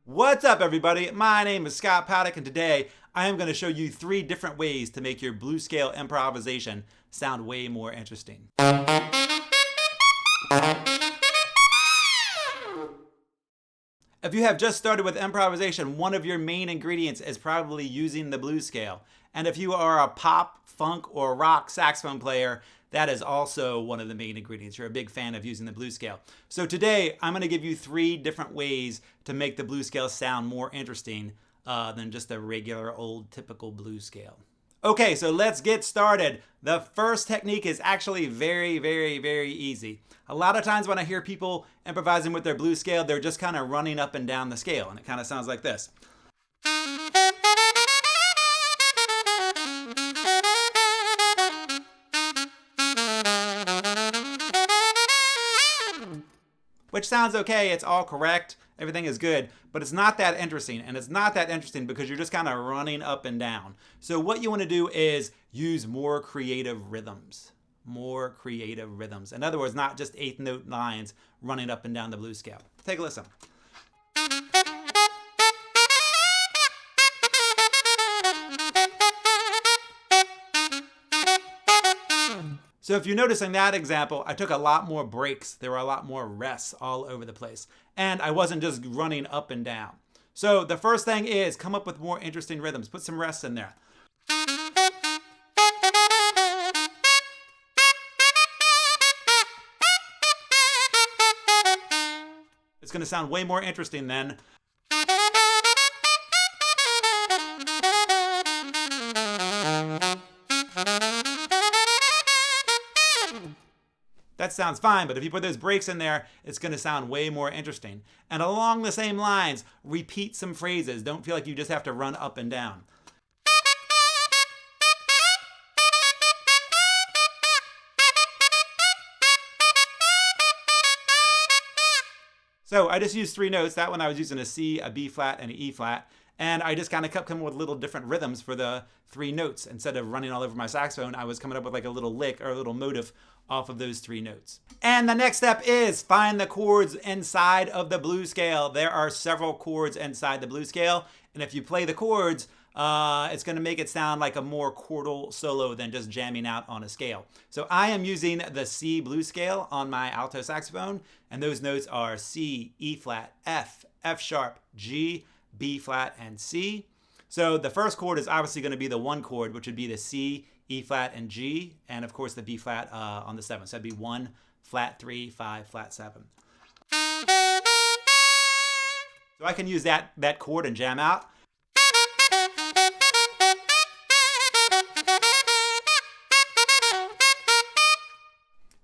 What's up, everybody? My name is Scott Paddock, and today I am going to show you 3 different ways to make your blues scale improvisation sound way more interesting. If you have just started with improvisation, one of your main ingredients is probably using the blues scale. And if you are a pop, funk, or rock saxophone player, that is also one of the main ingredients. You're a big fan of using the blues scale. So today, I'm going to give you 3 different ways to make the blues scale sound more interesting than just a regular old typical blues scale. Okay, so let's get started. The first technique is actually very, very, very easy. A lot of times when I hear people improvising with their blues scale, they're just kind of running up and down the scale, and it kind of sounds like this. Which sounds okay, it's all correct, everything is good, but it's not that interesting. And it's not that interesting because you're just kind of running up and down. So what you want to do is use more creative rhythms. More creative rhythms. In other words, not just 8th note lines running up and down the blues scale. Take a listen. So if you notice in that example, I took a lot more breaks. There were a lot more rests all over the place. And I wasn't just running up and down. So the first thing is come up with more interesting rhythms. Put some rests in there. It's going to sound way more interesting than... That sounds fine, but if you put those breaks in there, it's going to sound way more interesting. And along the same lines, repeat some phrases. Don't feel like you just have to run up and down. So I just used 3 notes. That one I was using a C, a B flat, and an E flat. And I just kind of kept coming with little different rhythms for the 3 notes. Instead of running all over my saxophone, I was coming up with like a little lick or a little motive off of those 3 notes. And the next step is find the chords inside of the blues scale. There are several chords inside the blues scale. And if you play the chords, it's going to make it sound like a more chordal solo than just jamming out on a scale. So I am using the C blues scale on my alto saxophone. And those notes are C, E flat, F, F sharp, G, B flat, and C. So the first chord is obviously going to be the 1 chord, which would be the C, E flat, and G, and of course the B flat on the 7th. So that'd be 1, flat 3, 5, flat 7. So I can use that chord and jam out.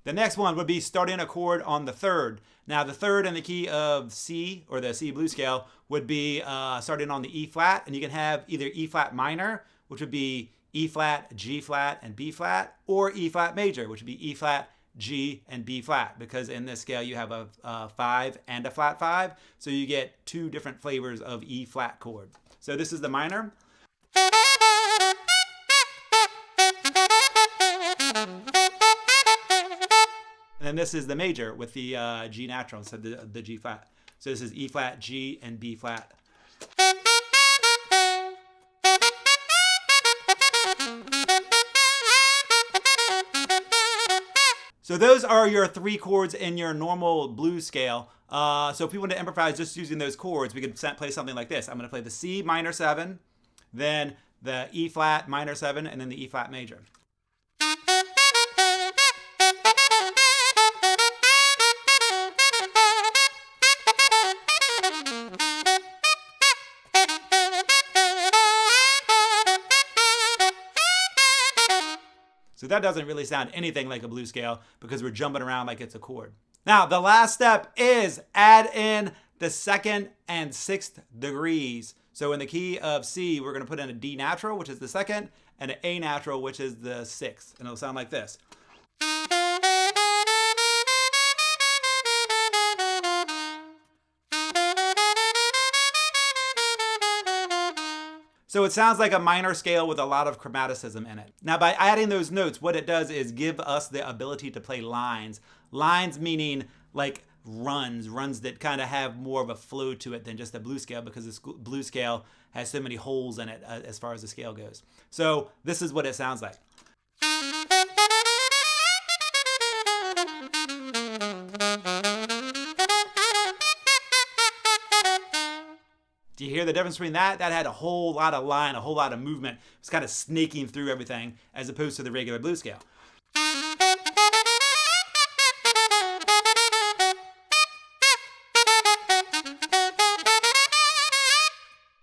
The next one would be starting a chord on the 3rd. Now the 3rd in the key of C, or the C blues scale, would be starting on the E flat, and you can have either E flat minor, which would be E flat, G flat, and B flat, or E flat major, which would be E flat, G, and B flat, because in this scale you have a 5 and a flat 5, so you get 2 different flavors of E flat chord. So this is the minor. And then this is the major with the G natural instead of the G flat. So this is E flat, G, and B flat. So those are your 3 chords in your normal blues scale. So if we want to improvise just using those chords, we could play something like this. I'm going to play the C minor 7, then the E flat minor 7, and then the E flat major. So that doesn't really sound anything like a blues scale because we're jumping around like it's a chord. Now, the last step is add in the 2nd and 6th degrees. So in the key of C, we're going to put in a D natural, which is the 2nd, and an A natural, which is the 6th. And it'll sound like this. So it sounds like a minor scale with a lot of chromaticism in it. Now by adding those notes, what it does is give us the ability to play lines. Lines meaning like runs that kind of have more of a flow to it than just the blues scale, because this blues scale has so many holes in it as far as the scale goes. So this is what it sounds like. Do you hear the difference between that? That had a whole lot of line, a whole lot of movement. It was kind of snaking through everything as opposed to the regular blues scale.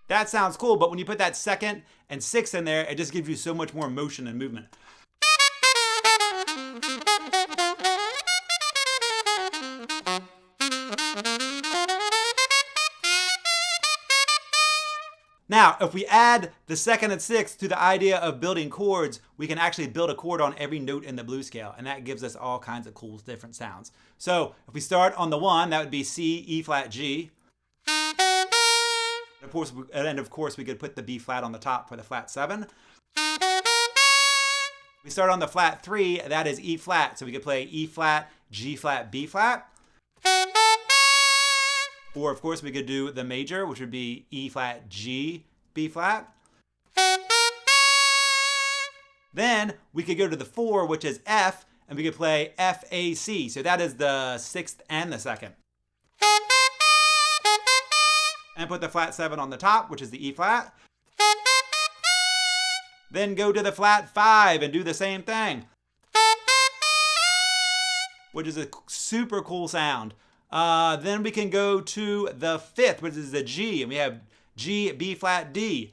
That sounds cool, but when you put that second and sixth in there, it just gives you so much more motion and movement. Now, if we add the second and sixth to the idea of building chords, we can actually build a chord on every note in the blues scale, and that gives us all kinds of cool different sounds. So if we start on the 1, that would be C, E flat, G. And of course, we could put the B flat on the top for the flat 7. We start on the flat 3, that is E flat, so we could play E flat, G flat, B flat. Or of course we could do the major, which would be E flat, G, B flat. Then we could go to the 4, which is F, and we could play F, A, C. So that is the 6th and the 2nd. And put the flat 7 on the top, which is the E flat. Then go to the flat 5 and do the same thing, which is a super cool sound. Then we can go to the 5th, which is the G, and we have G, B flat, D.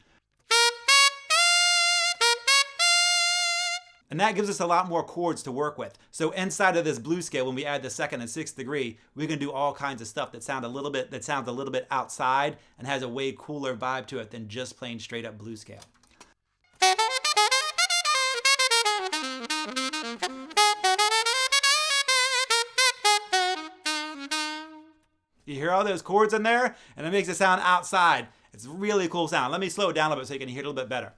And that gives us a lot more chords to work with. So inside of this blues scale, when we add the 2nd and 6th degree, we can do all kinds of stuff that sounds a little bit outside and has a way cooler vibe to it than just plain straight up blues scale. You hear all those chords in there? And it makes it sound outside. It's a really cool sound. Let me slow it down a little bit so you can hear it a little bit better.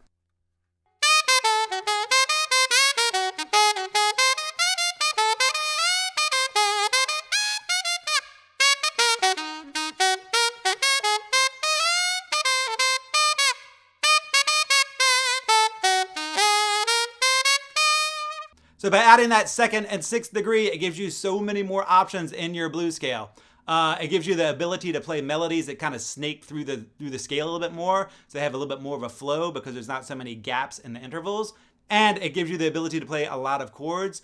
So by adding that 2nd and 6th degree, it gives you so many more options in your blues scale. It gives you the ability to play melodies that kind of snake through the scale a little bit more, so they have a little bit more of a flow because there's not so many gaps in the intervals. And it gives you the ability to play a lot of chords,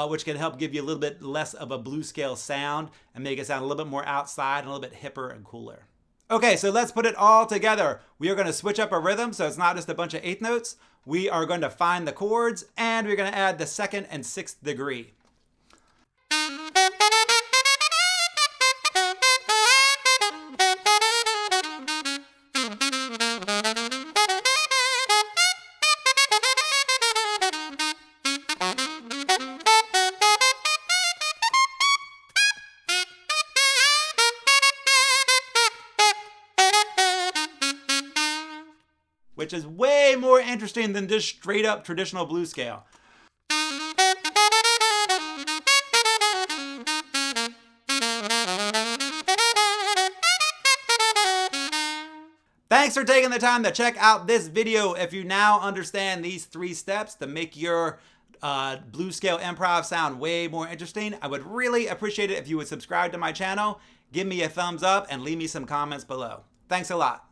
which can help give you a little bit less of a blues scale sound and make it sound a little bit more outside and a little bit hipper and cooler. Okay, so let's put it all together. We are going to switch up our rhythm, so it's not just a bunch of 8th notes. We are going to find the chords, and we're going to add the 2nd and 6th degree. Which is way more interesting than just straight up traditional blues scale. Thanks for taking the time to check out this video. If you now understand these 3 steps to make your blues scale improv sound way more interesting, I would really appreciate it if you would subscribe to my channel, give me a thumbs up, and leave me some comments below. Thanks a lot.